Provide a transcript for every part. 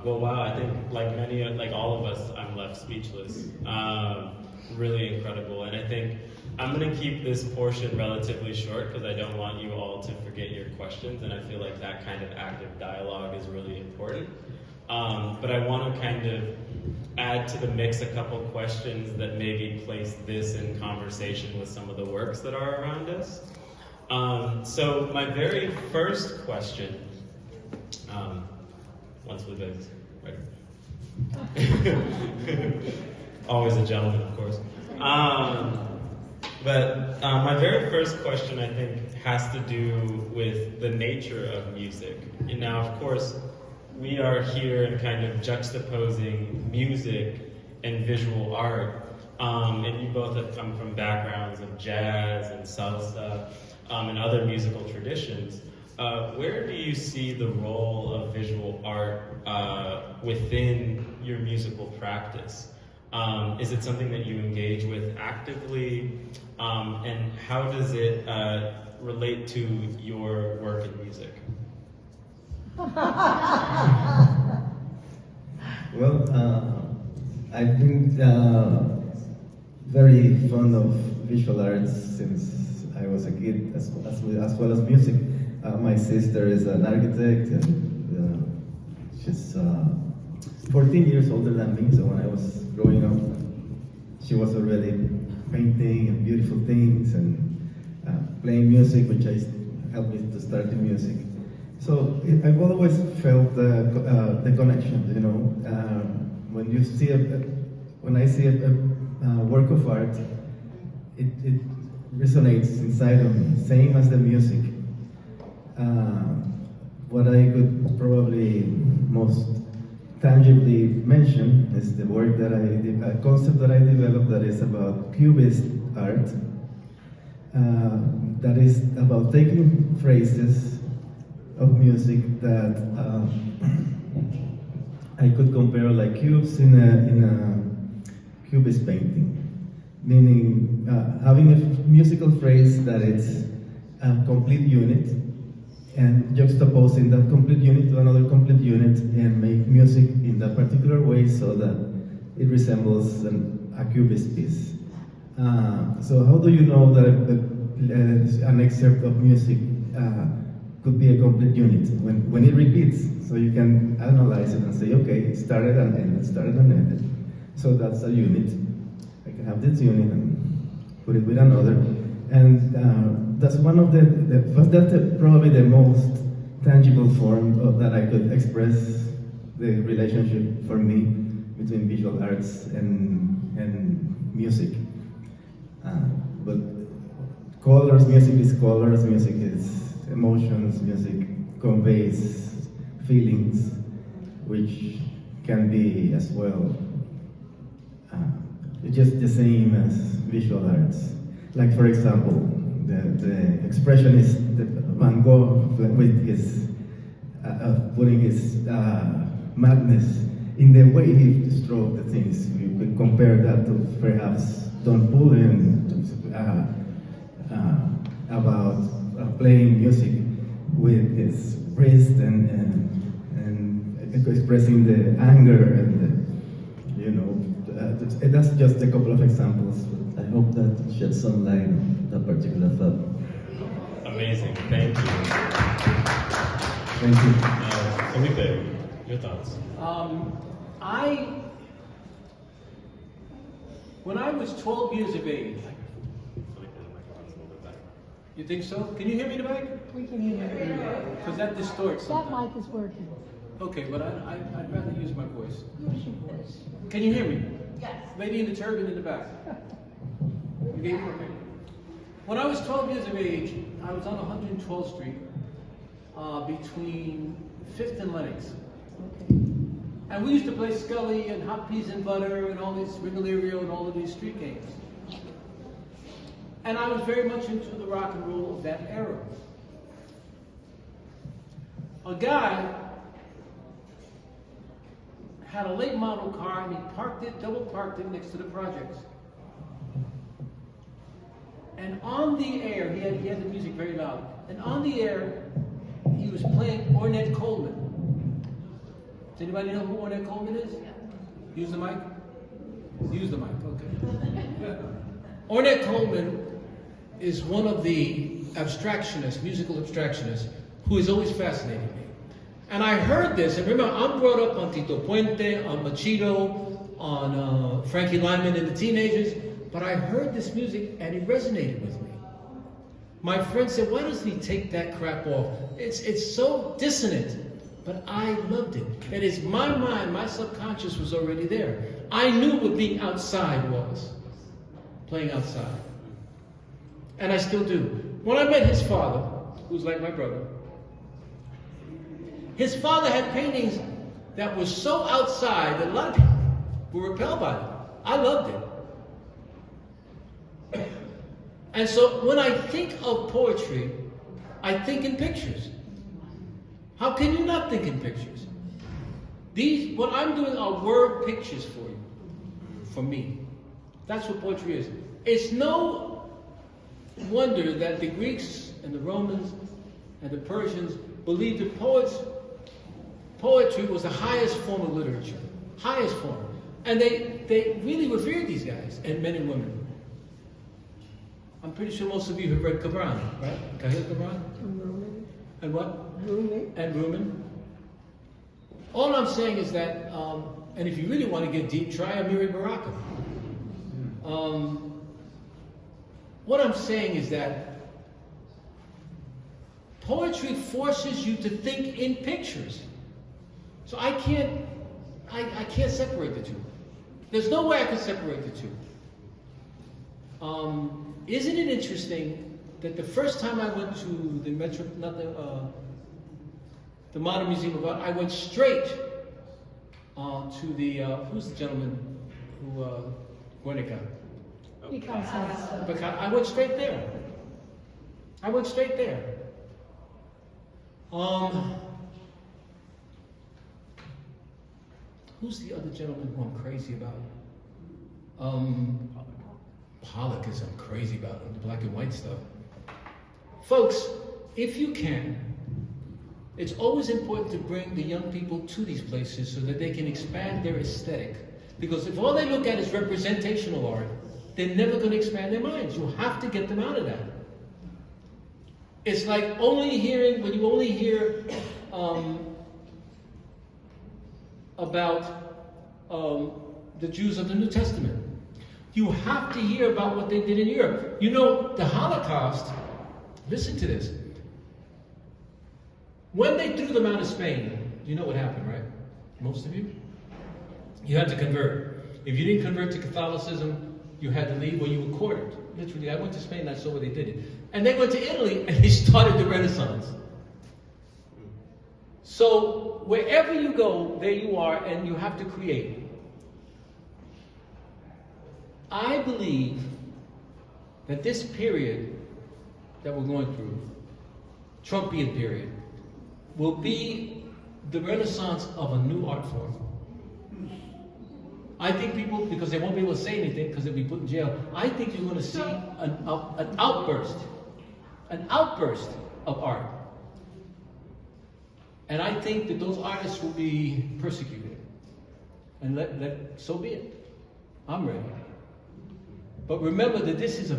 Well, wow, I think like all of us, I'm left speechless. Really incredible. And I think I'm going to keep this portion relatively short because I don't want you all to forget your questions. And I feel like that kind of active dialogue is really important. But I want to kind of add to the mix a couple questions that maybe place this in conversation with some of the works that are around us. So my very first question, once Felipe is ready. Always a gentleman, of course. But my very first question, I think, has to do with the nature of music. And now, of course, we are here and kind of juxtaposing music and visual art. And you both have come from backgrounds of jazz and salsa and other musical traditions. Where do you see the role of visual art within your musical practice? Is it something that you engage with actively? And how does it relate to your work in music? Well, I've been very fond of visual arts since I was a kid, as well as music. My sister is an architect, and she's 14 years older than me, so when I was growing up, she was already painting beautiful things and playing music, which helped me to start the music. So I've always felt the connection, you know. When I see a work of art, it resonates inside of me, same as the music. What I could probably most tangibly mention is the work that a concept that I developed that is about cubist art, that is about taking phrases of music that I could compare like cubes in a cubist painting, meaning having a musical phrase that is a complete unit and juxtaposing that complete unit to another complete unit and make music in that particular way so that it resembles a cubist piece. So how do you know that an excerpt of music could be a complete unit? When it repeats, so you can analyze it and say, okay, it started and ended, started and ended. So that's a unit. I can have this unit and put it with another. And that's one of that's probably the most tangible form that I could express the relationship for me between visual arts and music. But colors, music is colors, music is emotions, music conveys feelings, which can be as well just the same as visual arts. Like, for example, the expressionist Van Gogh with his putting his madness in the way he strove the things. You could compare that to perhaps Don Pullen about playing music with his wrist and expressing the anger and that's just a couple of examples. I hope that sheds some light on that particular thought. Amazing, thank you. Thank you. Felipe, your thoughts? When I was 12 years of age, you think so? Can you hear me in the back? We can hear you. Because that distorts That sometimes. mic is working. Okay, but I'd rather use my voice. Use your voice. Can you hear me? Yes. Lady in the turban in the back. You gave me okay. When I was 12 years of age, I was on 112th Street between 5th and Lenox. Okay. And we used to play Scully and Hot Peas and Butter and all these Ringalerio and all of these street games. And I was very much into the rock and roll of that era. A guy had a late model car and he parked it, double parked it next to the projects. And on the air, he had the music very loud. And on the air, he was playing Ornette Coleman. Does anybody know who Ornette Coleman is? Use the mic? Use the mic, okay. Ornette Coleman is one of the abstractionists, musical abstractionists, who has always fascinated me. And I heard this, and remember, I'm brought up on Tito Puente, on Machito, on Frankie Lyman and the Teenagers, but I heard this music and it resonated with me. My friend said, why doesn't he take that crap off? It's so dissonant, but I loved it. That is, my mind, my subconscious was already there. I knew what being outside was, playing outside. And I still do. When I met his father, who's like my brother, his father had paintings that were so outside that a lot of people were repelled by them. I loved it. And so when I think of poetry, I think in pictures. How can you not think in pictures? What I'm doing are word pictures for you, for me. That's what poetry is. It's no wonder that the Greeks and the Romans and the Persians believed that poetry was the highest form of literature, highest form. And they really revered these guys, and men and women. I'm pretty sure most of you have read Gibran, right? Kahil Gibran? And what? Rumi. And Rumen. All I'm saying is that, and if you really want to get deep, try Amiri Baraka. What I'm saying is that poetry forces you to think in pictures. So I can't separate the two. There's no way I can separate the two. Isn't it interesting that the first time I went to the Modern Museum of Art, I went straight to the, who's the gentleman who, Guernica? I went straight there. I went straight there. Who's the other gentleman who I'm crazy about? Pollock is I'm crazy about, the black and white stuff. Folks, if you can, it's always important to bring the young people to these places so that they can expand their aesthetic. Because if all they look at is representational art, they're never going to expand their minds. You have to get them out of that. It's like when you only hear about the Jews of the New Testament. You have to hear about what they did in Europe. You know, the Holocaust, listen to this. When they threw them out of Spain, you know what happened, right? Most of you? You had to convert. If you didn't convert to Catholicism, you had to leave or you were quartered. Literally, I went to Spain and I saw where they did it. And they went to Italy and they started the Renaissance. So wherever you go, there you are, and you have to create. I believe that this period that we're going through, Trumpian period, will be the renaissance of a new art form. I think people, because they won't be able to say anything because they'll be put in jail, I think you're going to see an outburst of art. And I think that those artists will be persecuted. And so be it. I'm ready. But remember that this is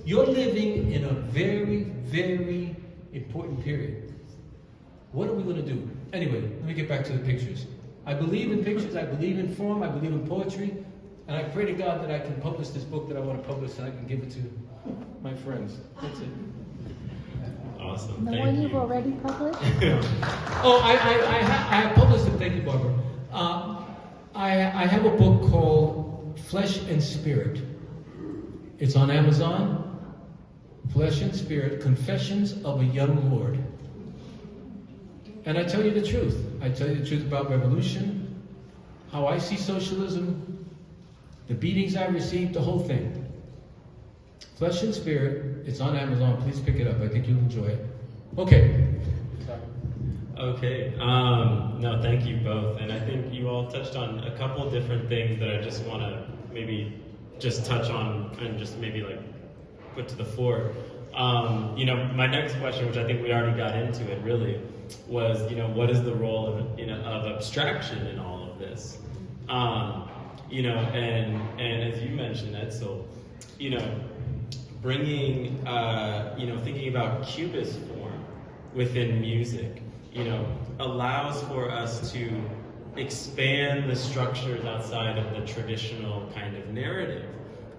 you're living in a very, very important period. What are we going to do? Anyway, let me get back to the pictures. I believe in pictures, I believe in form, I believe in poetry, and I pray to God that I can publish this book that I want to publish and I can give it to my friends. That's it. Awesome. The Thank one you. you've already published? Oh, I have published it, thank you, Barbara. I have a book called Flesh and Spirit. It's on Amazon. Flesh and Spirit, Confessions of a Young Lord. And I tell you the truth. I tell you the truth about revolution, how I see socialism, the beatings I received, the whole thing. Flesh and Spirit, it's on Amazon. Please pick it up. I think you'll enjoy it. Okay. Okay. No, thank you both. And I think you all touched on a couple different things that I just want to maybe just touch on and just maybe like put to the fore. My next question, which I think we already got into it really, was, what is the role of abstraction in all of this? And as you mentioned, Edsel, bringing, thinking about cubist form within music, allows for us to expand the structures outside of the traditional kind of narrative.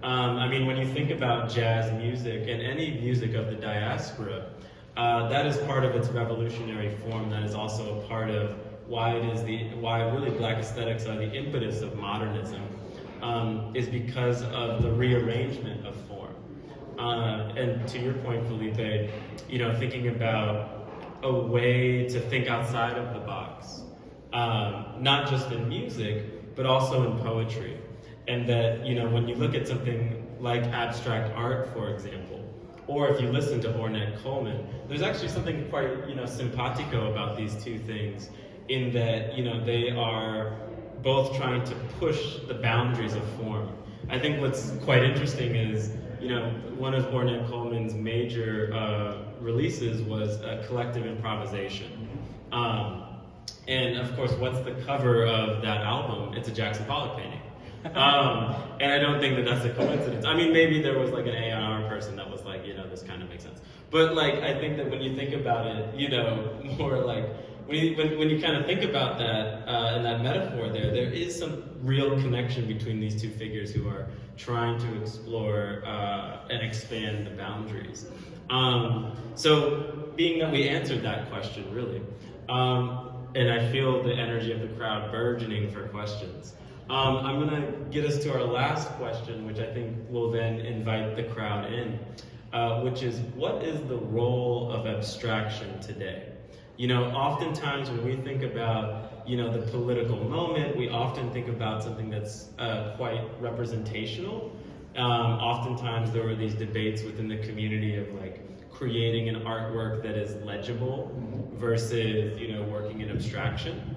When you think about jazz music and any music of the diaspora, that is part of its revolutionary form. That is also a part of why really Black aesthetics are the impetus of modernism, is because of the rearrangement of form. And to your point, Felipe, thinking about a way to think outside of the box, not just in music, but also in poetry. And that, when you look at something like abstract art, for example, or if you listen to Ornette Coleman, there's actually something quite, simpatico about these two things, in that, they are both trying to push the boundaries of form. I think what's quite interesting is, one of Ornette Coleman's major releases was a collective improvisation. And of course, what's the cover of that album? It's a Jackson Pollock painting. And I don't think that that's a coincidence. Maybe there was like an A&R person that was like, this kind of makes sense. But I think that when you think about it, more like, when you kind of think about that, and that metaphor there is some real connection between these two figures who are trying to explore and expand the boundaries. So being that we answered that question, really, and I feel the energy of the crowd burgeoning for questions, I'm going to get us to our last question, which I think will then invite the crowd in, which is, what is the role of abstraction today? Oftentimes when we think about, the political moment, we often think about something that's quite representational. Oftentimes there were these debates within the community of creating an artwork that is legible versus, working in abstraction.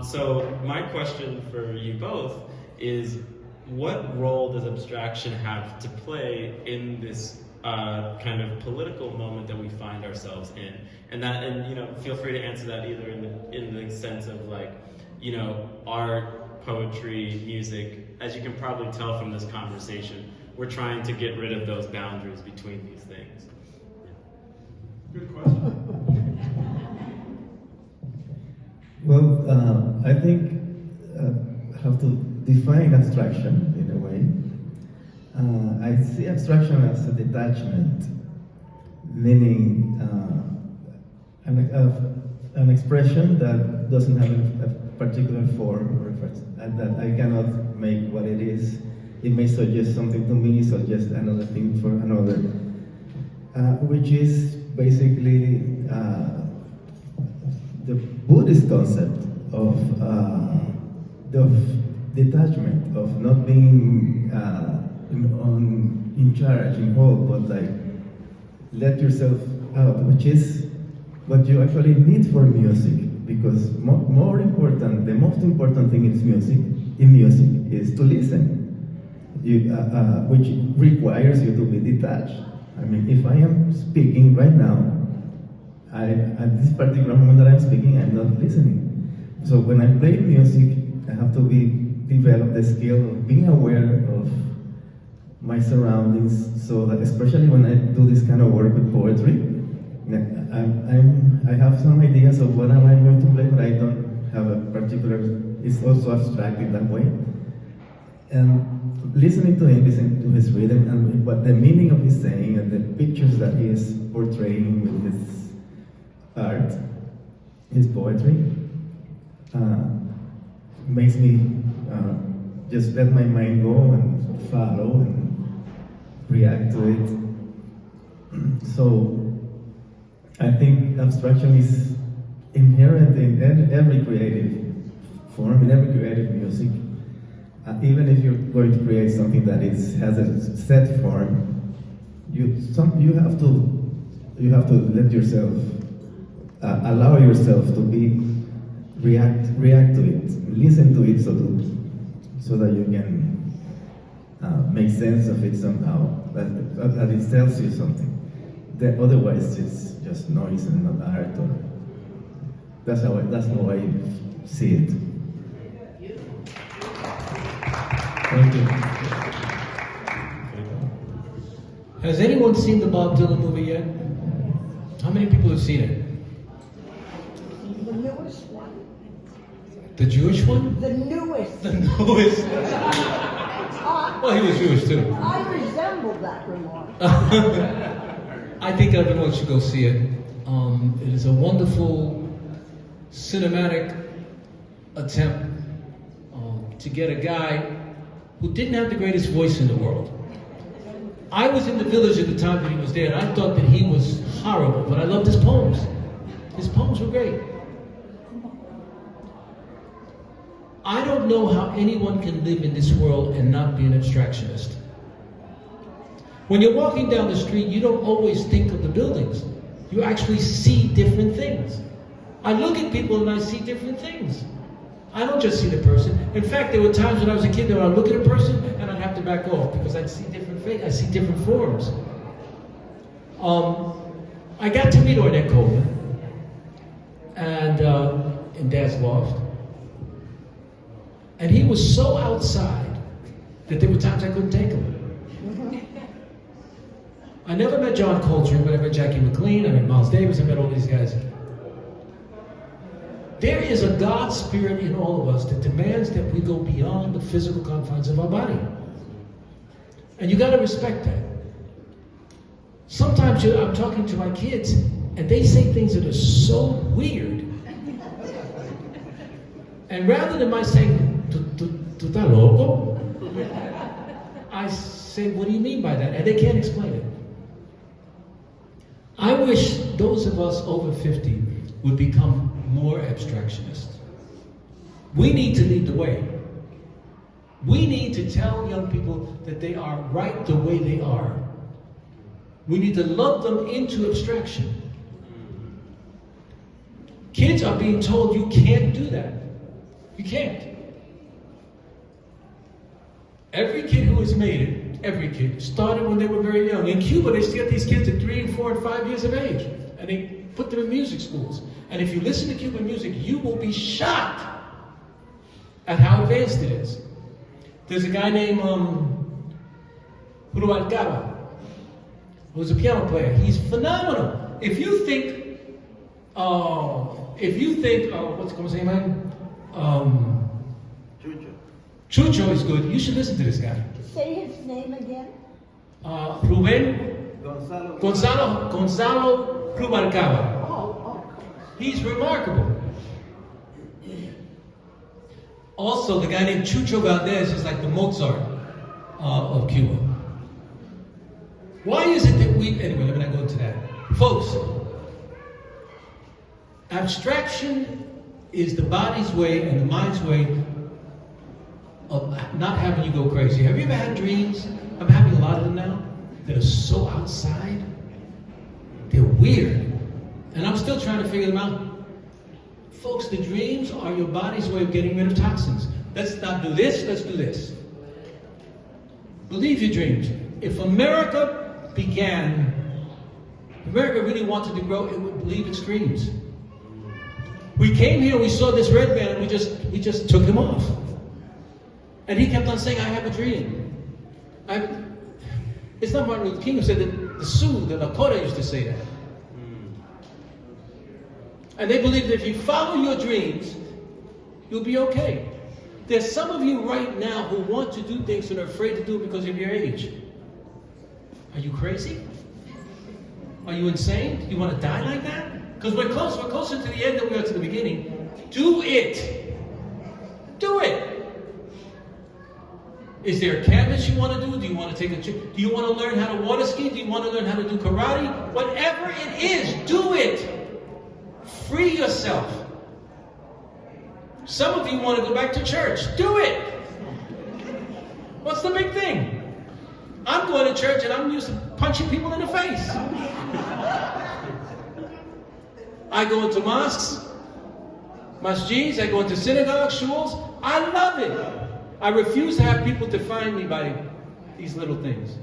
So my question for you both is, what role does abstraction have to play in this kind of political moment that we find ourselves in? And feel free to answer that either in the sense of art, poetry, music. As you can probably tell from this conversation, we're trying to get rid of those boundaries between these things. Good question. Well, I think I have to define abstraction in a way. I see abstraction as a detachment, meaning an expression that doesn't have a particular form, or that I cannot make what it is. It may suggest something to me, suggest another thing for another, which is basically the Buddhist concept of detachment, of not being in charge, in hold, but let yourself out, which is what you actually need for music. Because more important, the most important thing in music is to listen, which requires you to be detached. If I am speaking right now, at this particular moment that I'm speaking, I'm not listening. So when I play music, I have to develop the skill of being aware of my surroundings, so that especially when I do this kind of work with poetry, I have some ideas of what am I going to play, but I don't have a particular, it's also abstract in that way. And listening to him, listening to his rhythm, and what the meaning of his saying, and the pictures that he is portraying with his art, his poetry, makes me just let my mind go and follow and react to it. So I think abstraction is inherent in every creative form, in every creative music. Even if you're going to create something that has a set form, you have to let yourself allow yourself to react to it, listen to it, so that you can make sense of it somehow, that it tells you something. otherwise it's just noise and not art. Or that's how I see it. Thank you. Has anyone seen the Bob Dylan movie yet? How many people have seen it? The newest one. The Jewish one? The newest. The newest. Well, he was Jewish too. I resemble that remark. I think everyone should go see it. It is a wonderful cinematic attempt to get a guy who didn't have the greatest voice in the world. I was in the village at the time that he was there, and I thought that he was horrible, but I loved his poems. His poems were great. I don't know how anyone can live in this world and not be an abstractionist. When you're walking down the street, you don't always think of the buildings. You actually see different things. I look at people and I see different things. I don't just see the person. In fact, there were times when I was a kid that I'd look at a person and I'd have to back off because I'd see different faces, I see different forms. I got to meet Ornette Coleman and in Dad's loft. And he was so outside that there were times I couldn't take him. I never met John Coltrane, but I met Jackie McLean, I met Miles Davis, I met all these guys. There is a God spirit in all of us that demands that we go beyond the physical confines of our body. And you gotta respect that. Sometimes I'm talking to my kids and they say things that are so weird. And rather than my saying, "Tu estás loco?" I say, "What do you mean by that?" And they can't explain it. I wish those of us over 50 would become more abstractionist. We need to lead the way. We need to tell young people that they are right the way they are. We need to love them into abstraction. Kids are being told you can't do that. You can't. Every kid who has made it, every kid, started when they were very young. In Cuba, they still get these kids at 3 and 4 and 5 years of age. And they put them in music schools. And if you listen to Cuban music, you will be shocked at how advanced it is. There's a guy named Rubalcaba, who's a piano player. He's phenomenal. If you think, what's his name? Chucho is good. You should listen to this guy. Say his name again. Gonzalo Rubalcaba. Oh. He's remarkable. Also, the guy named Chucho Valdez is like the Mozart of Cuba. Why is it that anyway, let me not go into that. Folks, abstraction is the body's way and the mind's way of not having you go crazy. Have you ever had dreams? I'm having a lot of them now that are so outside. They're weird. And I'm still trying to figure them out. Folks, the dreams are your body's way of getting rid of toxins. Let's not do this, let's do this. Believe your dreams. If America really wanted to grow, it would believe its dreams. We came here, we saw this red man, and we just took him off. And he kept on saying, I have a dream. It's not Martin Luther King who said that, the Lakota used to say that. And they believe that if you follow your dreams, you'll be okay. There's some of you right now who want to do things and are afraid to do it because of your age. Are you crazy? Are you insane? Do you want to die like that? Because we're closer to the end than we are to the beginning. Do it. Do it. Is there a canvas you want to do? Do you want to take a trip? Do you want to learn how to water ski? Do you want to learn how to do karate? Whatever it is, do it. Free yourself. Some of you want to go back to church. Do it. What's the big thing? I'm going to church and I'm used to punching people in the face. I go into mosques, masjids, I go into synagogues, shuls. I love it. I refuse to have people define me by these little things.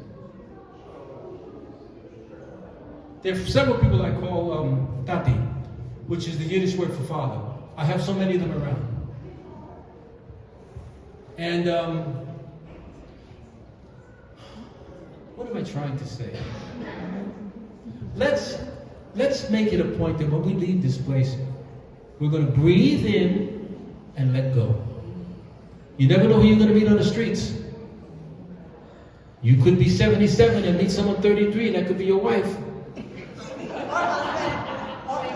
There are several people I call tati, which is the Yiddish word for father. I have so many of them around. And what am I trying to say? Let's make it a point that when we leave this place, we're going to breathe in and let go. You never know who you're going to meet on the streets. You could be 77 and meet someone 33, and that could be your wife.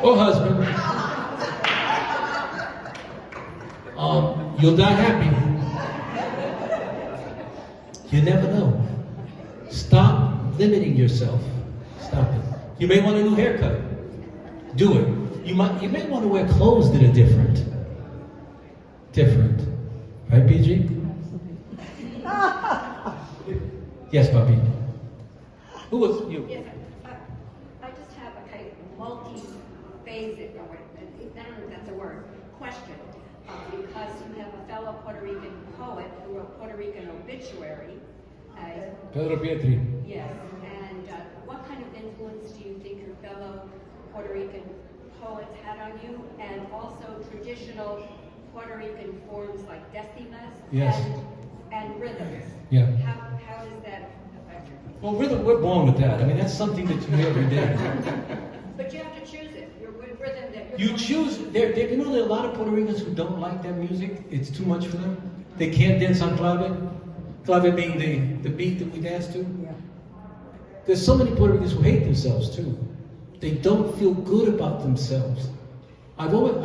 Or husband. You'll die happy. You never know. Stop limiting yourself. Stop it. You may want a new haircut. Do it. You may want to wear clothes that are different. Different. Right, PG? Yes, Papi. Who was you? Yes, I just have a kind of multi-phasic, I don't know if that's a word, question. Because you have a fellow Puerto Rican poet who wrote Puerto Rican obituary. Pedro Pietri. Yes, and what kind of influence do you think your fellow Puerto Rican poets had on you? And also traditional Puerto Rican forms like decimas Yes. and rhythms. Yeah. How does that affect you? Well, rhythm, we're born with that. I mean, that's something that you hear every day. But you have to choose it. Your rhythm that You choose, you know there are a lot of Puerto Ricans who don't like that music. It's too much for them. They can't dance on clave. Clave being the beat that we dance to. Yeah. There's so many Puerto Ricans who hate themselves too. They don't feel good about themselves. I don't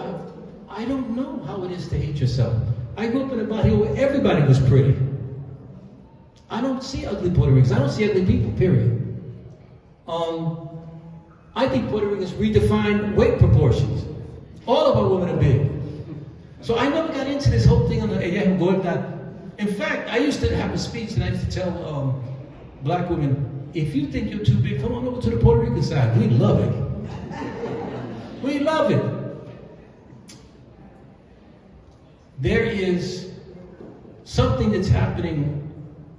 know how it is to hate yourself. I grew up in a barrio where everybody was pretty. I don't see ugly Puerto Ricans. I don't see ugly people, period. I think Puerto Ricans redefine weight proportions. All of our women are big. So I never got into this whole thing on the ella es gorda. In fact, I used to have a speech and I used to tell black women, if you think you're too big, come on over to the Puerto Rican side. We love it. We love it. There is something that's happening.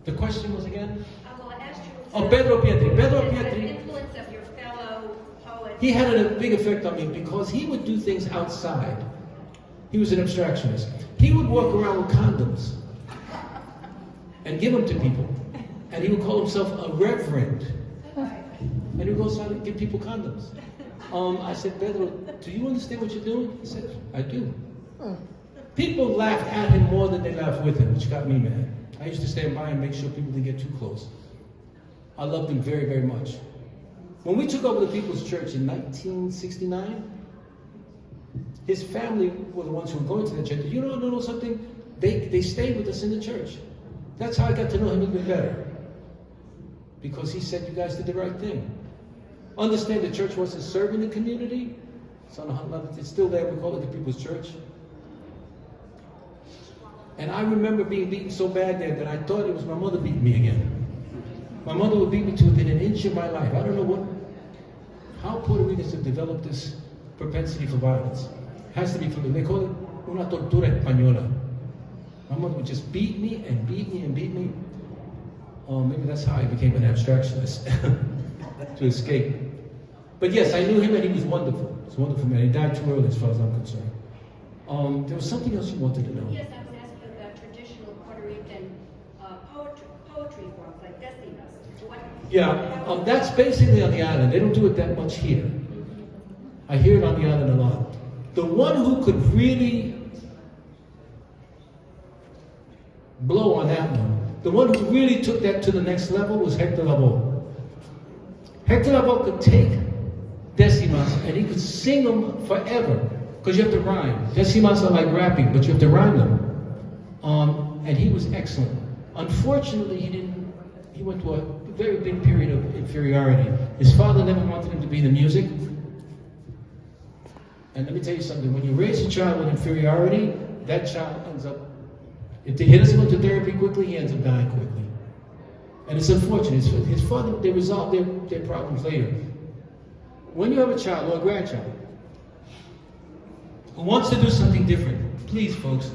The question was again? Well, I asked you. Oh, Pedro Pietri. Pedro The Pietri. influence of your fellow poets. He had a big effect on me because he would do things outside. He was an abstractionist. He would walk around with condoms and give them to people. And he would call himself a reverend. And he would go outside and give people condoms. I said, Pedro, do you understand what you're doing? He said, I do. People laughed at him more than they laughed with him, which got me mad. I used to stand by and make sure people didn't get too close. I loved him very, very much. When we took over the People's Church in 1969, his family were the ones who were going to the church. You know something? They stayed with us in the church. That's how I got to know him even better. Because he said, you guys did the right thing. Understand the church wasn't serving the community. It's still there. We call it the People's Church. And I remember being beaten so bad there that I thought it was my mother beating me again. My mother would beat me to within an inch of my life. I don't know how Puerto Ricans have developed this propensity for violence. It has to be from they call it una tortura española. My mother would just beat me and beat me and beat me. Maybe that's how I became an abstractionist, to escape. But yes, I knew him and he was wonderful. He was a wonderful man. He died too early as far as I'm concerned. There was something else you wanted to know. Yes, I was asking about traditional Puerto Rican poetry forms, like decimas. Yeah, that's basically on the island. They don't do it that much here. I hear it on the island a lot. The one who could really blow on that one, the one who really took that to the next level was Hector Lavoe. Hector Lavoe could take decimas and he could sing them forever because you have to rhyme. Decimas are like rapping, but you have to rhyme them. And he was excellent. Unfortunately, he went to a very big period of inferiority. His father never wanted him to be in the music. And let me tell you something, when you raise a child with inferiority, that child ends up, if he doesn't go to therapy quickly, he ends up dying quickly. And it's unfortunate. His father, they resolve their problems later. When you have a child or a grandchild who wants to do something different, please folks,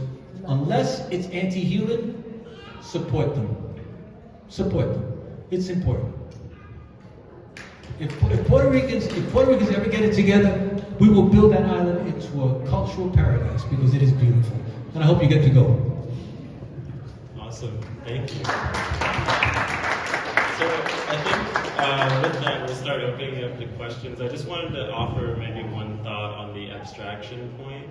unless it's anti-human, support them. Support them. It's important. If Puerto Ricans ever get it together, we will build that island into a cultural paradise because it is beautiful. And I hope you get to go. Awesome, thank you. So I think with that, we'll start opening up the questions. I just wanted to offer maybe one thought on the abstraction point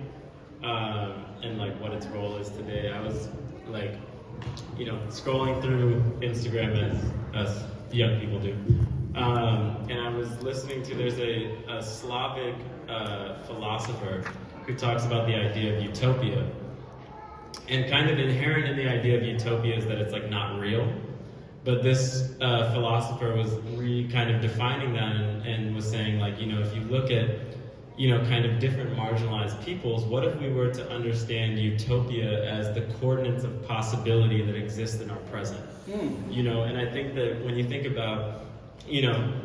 and like what its role is today. I was like, scrolling through Instagram as young people do, and I was listening to, there's a Slavic philosopher who talks about the idea of utopia. And kind of inherent in the idea of utopia is that it's like not real. But this philosopher was kind of defining that and was saying like, if you look at, kind of different marginalized peoples, what if we were to understand utopia as the coordinates of possibility that exist in our present? And I think that when you think about,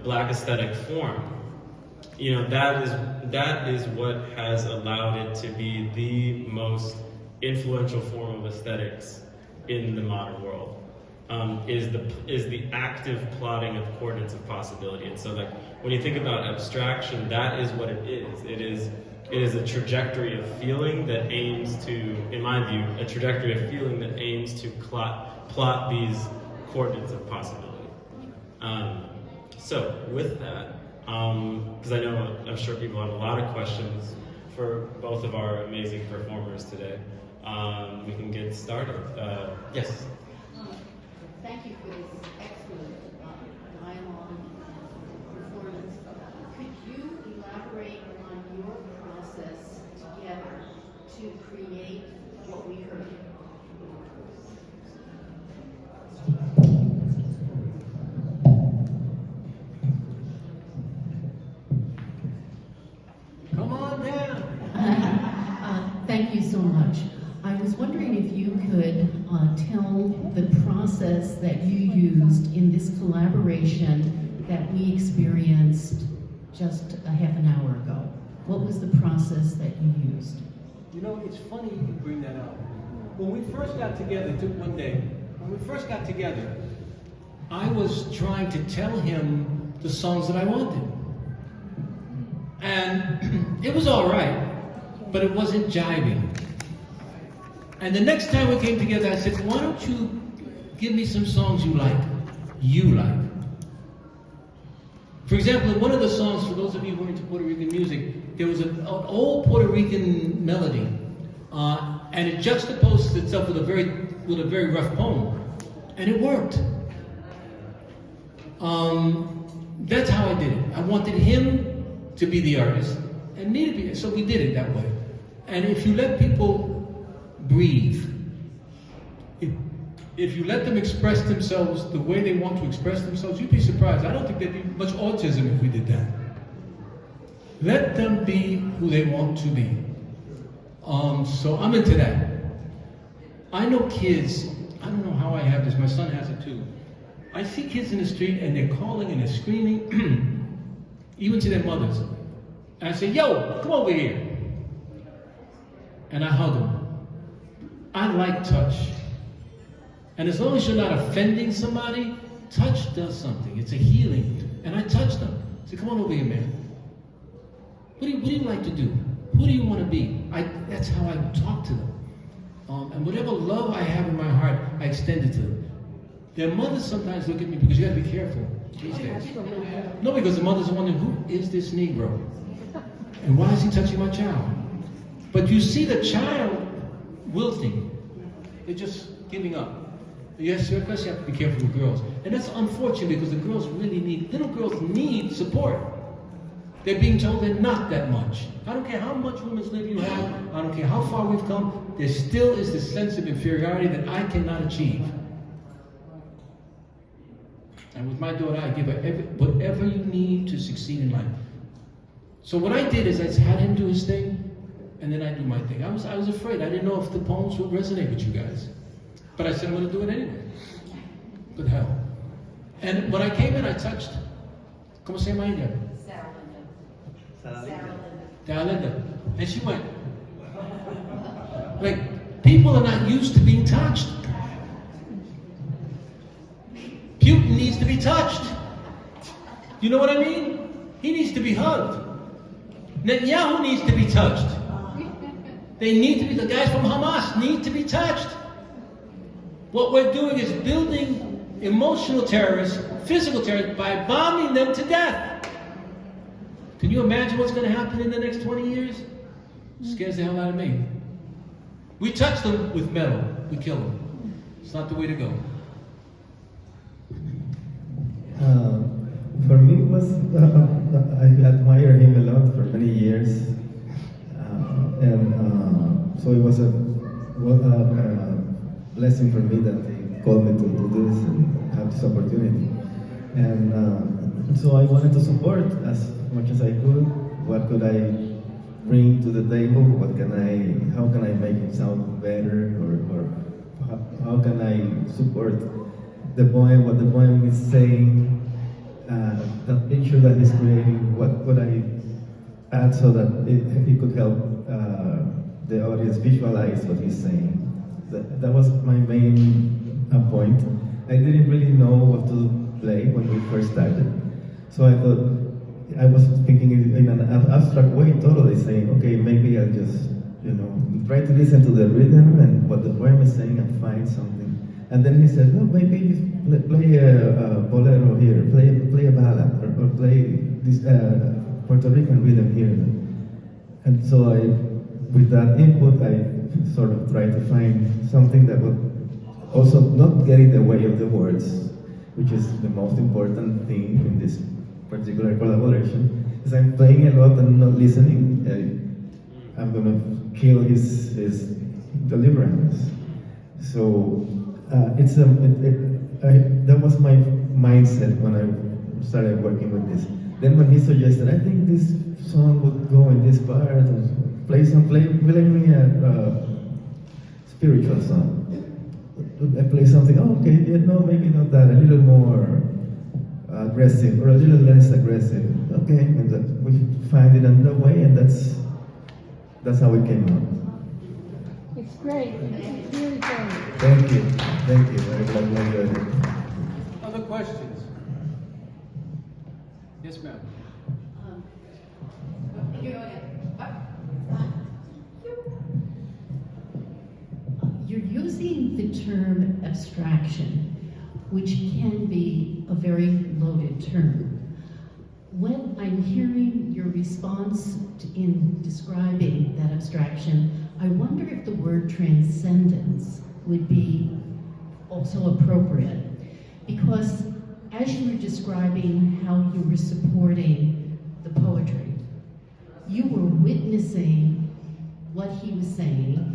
Black aesthetic form, that is what has allowed it to be the most influential form of aesthetics in the modern world. Is the active plotting of coordinates of possibility. And so like when you think about abstraction, that is what it is. It is a trajectory of feeling that aims to, in my view, a trajectory of feeling that aims to plot these coordinates of possibility. So with that, because I'm sure people have a lot of questions for both of our amazing performers today, we can get started. Yes. Thank you for this excellent dialogue and performance. Could you elaborate on your process together to create what we heard? Come on down. Thank you so much. I was wondering if you could tell the process that you used in this collaboration that we experienced just a half an hour ago. What was the process that you used? It's funny you bring that up. When we first got together, it took one day. When we first got together, I was trying to tell him the songs that I wanted. And it was all right, but it wasn't jiving. And the next time we came together, I said, why don't you give me some songs you like? For example, in one of the songs, for those of you who are into Puerto Rican music, there was an old Puerto Rican melody, and it juxtaposed itself with a very rough poem, and it worked. That's how I did it. I wanted him to be the artist, and me to be, so we did it that way. And if you let people breathe, if you let them express themselves the way they want to express themselves, you'd be surprised. I don't think there'd be much autism if we did that. Let them be who they want to be. So I'm into that. I know kids, I don't know how I have this, my son has it too. I see kids in the street and they're calling and they're screaming, even to their mothers. And I say, yo, come over here. And I hug them. I like touch. And as long as you're not offending somebody, touch does something. It's a healing. And I touch them. I say, come on over here, man. What do you like to do? Who do you want to be? That's how I talk to them. And whatever love I have in my heart, I extend it to them. Their mothers sometimes look at me because you got to be careful these days. No, because the mothers are wondering, who is this Negro? And why is he touching my child? But you see the child wilting. They're just giving up. Yes, of course you have to be careful with girls. And that's unfortunate because the girls little girls need support. They're being told they're not that much. I don't care how much women's lib you have, I don't care how far we've come, there still is this sense of inferiority that I cannot achieve. And with my daughter, I give her whatever you need to succeed in life. So what I did is I just had him do his thing, and then I do my thing. I was afraid. I didn't know if the poems would resonate with you guys. But I said I'm going to do it anyway. Good hell. And when I came in, I touched. ¿Cómo se llama ella? Sarah Linda. And she went. Like, people are not used to being touched. Putin needs to be touched. You know what I mean? He needs to be hugged. Netanyahu needs to be touched. They need to be, the guys from Hamas need to be touched. What we're doing is building emotional terrorists, physical terrorists, by bombing them to death. Can you imagine what's going to happen in the next 20 years? Scares the hell out of me. We touch them with metal, we kill them. It's not the way to go. For me, it was I admire him a lot for many years, and so it was a blessing for me that they called me to do this and have this opportunity. And so I wanted to support as much as I could. What could I bring to the table? How can I make it sound better, or how can I support the poem, what the poem is saying? That picture that he's creating, what could I add so that it could help the audience visualize what he's saying? That was my main point. I didn't really know what to play when we first started, so I thought, I was thinking in an abstract way, totally saying, okay, maybe I'll just, try to listen to the rhythm and what the poem is saying and find something. And then he said, no, maybe play a bolero here, play a ballad, or play this Puerto Rican rhythm here. And so with that input, I sort of tried to find something that would also not get in the way of the words, which is the most important thing in this particular collaboration. Because I'm playing a lot and not listening, I'm gonna kill his deliverance. So that was my mindset when I started working with this. Then when he suggested, I think this song would go in this part, play me a spiritual song. I play something, okay, no, maybe not that, a little more aggressive or a little less aggressive. Okay, and we find it another way, and that's how it came out. It's great. It's really great. Thank you. Very glad you enjoyed it. Other questions? Yes, ma'am. You're using the term abstraction, which can be a very loaded term. When I'm hearing your response in describing that abstraction, I wonder if the word transcendence would be also appropriate. Because as you were describing how you were supporting the poetry, you were witnessing what he was saying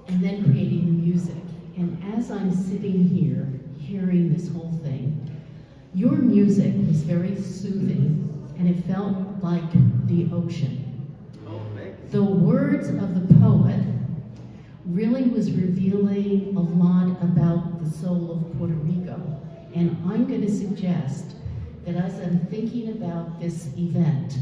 and then creating the music. And as I'm sitting here, hearing this whole thing, your music was very soothing, and it felt like the ocean. The words of the poet really was revealing a lot about the soul of Puerto Rico. And I'm going to suggest that as I'm thinking about this event,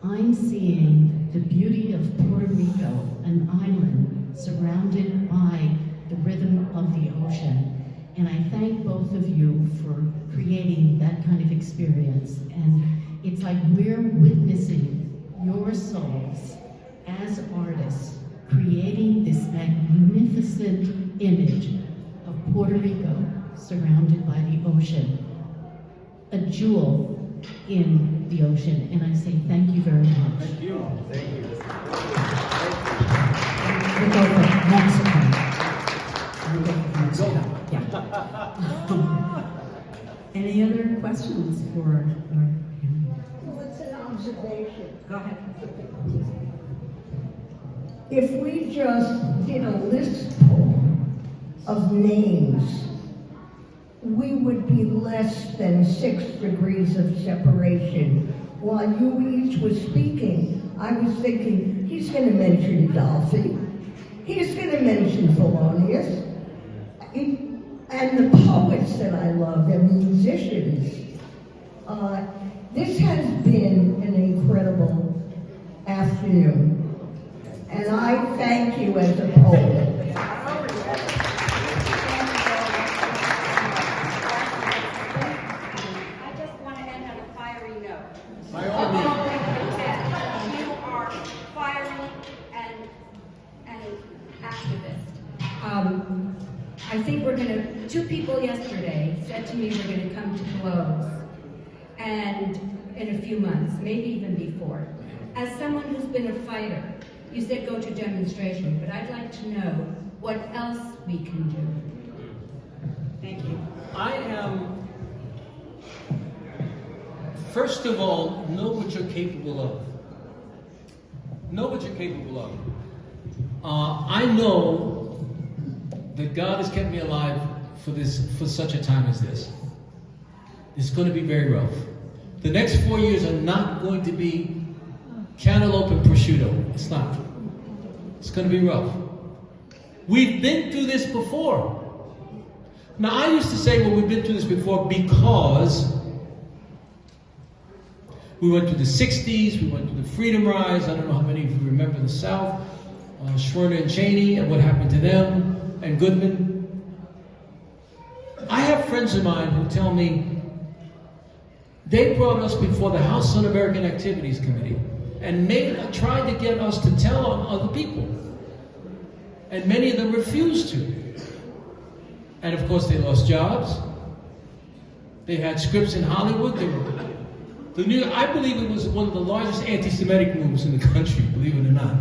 I'm seeing the beauty of Puerto Rico, an island surrounded by the rhythm of the ocean. And I thank both of you for creating that kind of experience. And it's like we're witnessing your souls as artists creating this magnificent image of Puerto Rico surrounded by the ocean, a jewel in the ocean. And I say thank you very much. Thank you. Thank you. We'll go for Mexico. We'll go for Mexico. Yeah. Any other questions for What's an observation? Go ahead. If we just did a list of names, we would be less than 6 degrees of separation. While you each was speaking, I was thinking, he's going to mention Dolphy. He's going to mention Thelonious. And the poets that I love, the musicians. This has been an incredible afternoon. And I thank you as a poet. I just want to end on a fire I think two people yesterday said to me we're gonna come to blows, and in a few months, maybe even before. As someone who's been a fighter, you said go to demonstration, but I'd like to know what else we can do. Thank you. I am, first of all, know what you're capable of. Know what you're capable of. I know that God has kept me alive for such a time as this. It's going to be very rough. The next 4 years are not going to be cantaloupe and prosciutto. It's not. It's going to be rough. We've been through this before. Now, I used to say, well, we've been through this before because we went through the 60s, we went through the Freedom Rise. I don't know how many of you remember the South, Schwerner and Cheney and what happened to them, and Goodman. I have friends of mine who tell me they brought us before the House Un-American Activities Committee and tried to get us to tell on other people. And many of them refused to. And of course they lost jobs. They had scripts in Hollywood. I believe it was one of the largest anti-Semitic moves in the country, believe it or not.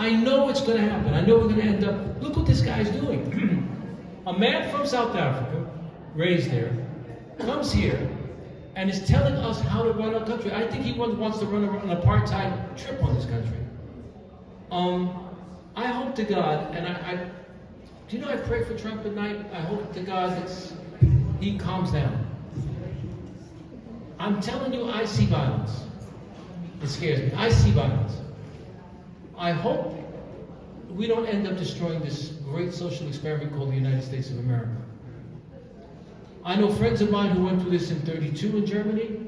I know it's going to happen. I know we're going to end up, look what this guy's doing. A man from South Africa, raised there, comes here and is telling us how to run our country. I think he wants to run an apartheid trip on this country. I hope to God, and do you know I pray for Trump at night? I hope to God that he calms down. I'm telling you, I see violence. It scares me. I see violence. I hope we don't end up destroying this great social experiment called the United States of America. I know friends of mine who went through this in '32 in Germany.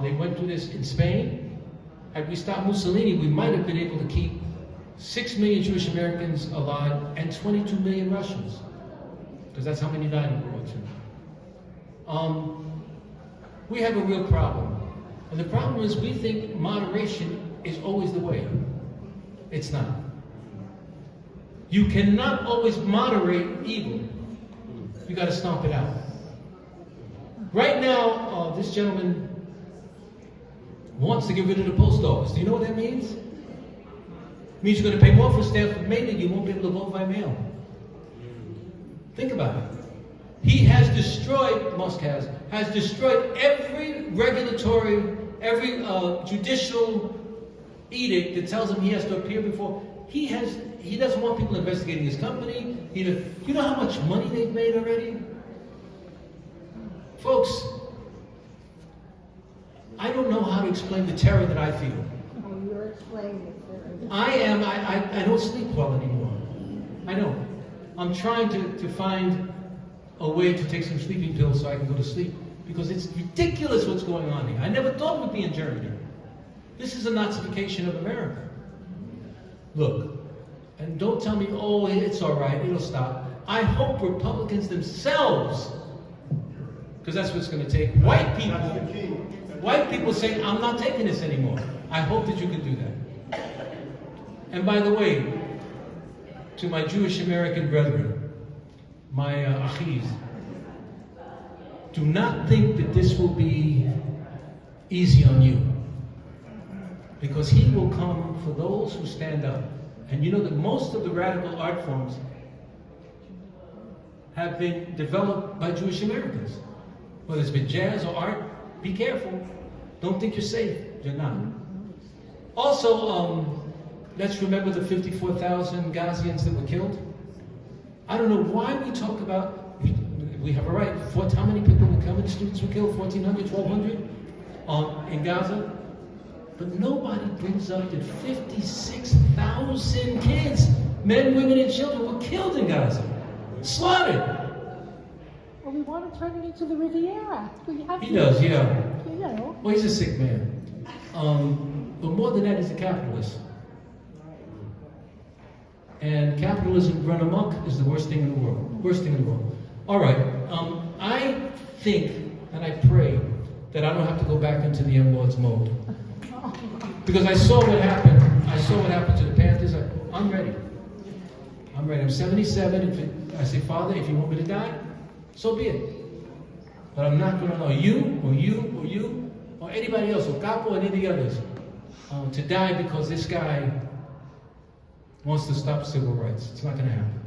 They went through this in Spain. Had we stopped Mussolini, we might have been able to keep 6 million Jewish Americans alive and 22 million Russians. Because that's how many died in World War II. We have a real problem. And the problem is we think moderation is always the way. It's not. You cannot always moderate evil. You got to stomp it out. Right now, this gentleman wants to get rid of the post office. Do you know what that means? It means you're going to pay more for Stanford Maine, you won't be able to vote by mail. Think about it. He has destroyed, Musk has destroyed every regulatory, every judicial edict that tells him he has to appear before. He doesn't want people investigating his company. You know how much money they've made already? Folks, I don't know how to explain the terror that I feel. Oh, you're explaining it. I don't sleep well anymore. I know. I'm trying to find a way to take some sleeping pills so I can go to sleep. Because it's ridiculous what's going on here. I never thought we'd be in Germany. This is a Nazification of America. Look, and don't tell me, oh, it's all right, it'll stop. I hope Republicans themselves, because that's what it's going to take, white people saying, I'm not taking this anymore. I hope that you can do that. And by the way, to my Jewish American brethren, my achis, do not think that this will be easy on you. Because he will come for those who stand up. And you know that most of the radical art forms have been developed by Jewish Americans. Whether it's been jazz or art, be careful. Don't think you're safe. You're not. Also, let's remember the 54,000 Gazians that were killed. I don't know why we talk about, we have a right. How many people were killed? Students were killed? 1,400, 1,200 in Gaza? But nobody brings up that 56,000 kids, men, women, and children were killed in Gaza. Slaughtered. Well, we want to turn it into the Riviera. He does, yeah. You know. Well, he's a sick man. But more than that, he's a capitalist. And capitalism run amok is the worst thing in the world. Worst thing in the world. All right. I think and I pray that I don't have to go back into the M-Lords mode. Because I saw what happened. I saw what happened to the I'm ready. I'm ready. I'm 77. I say, Father, if you want me to die, so be it. But I'm not going to allow you or you or you or anybody else, or Capo or any of the others, to die because this guy wants to stop civil rights. It's not going to happen.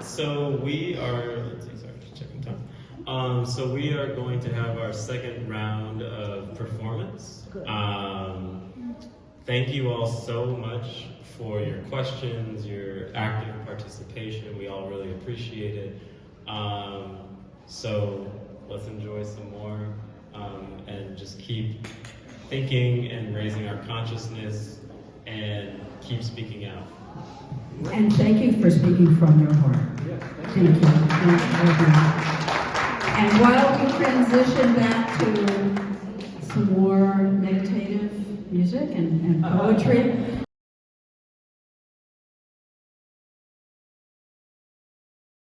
So we are, let's see, sorry, just checking time. So we are going to have our second round of performance. Thank you all so much for your questions, your active participation. We all really appreciate it. So let's enjoy some more and just keep thinking and raising our consciousness and keep speaking out. And thank you for speaking from your heart. Thank you. And while we transition back to some more meditative music and poetry,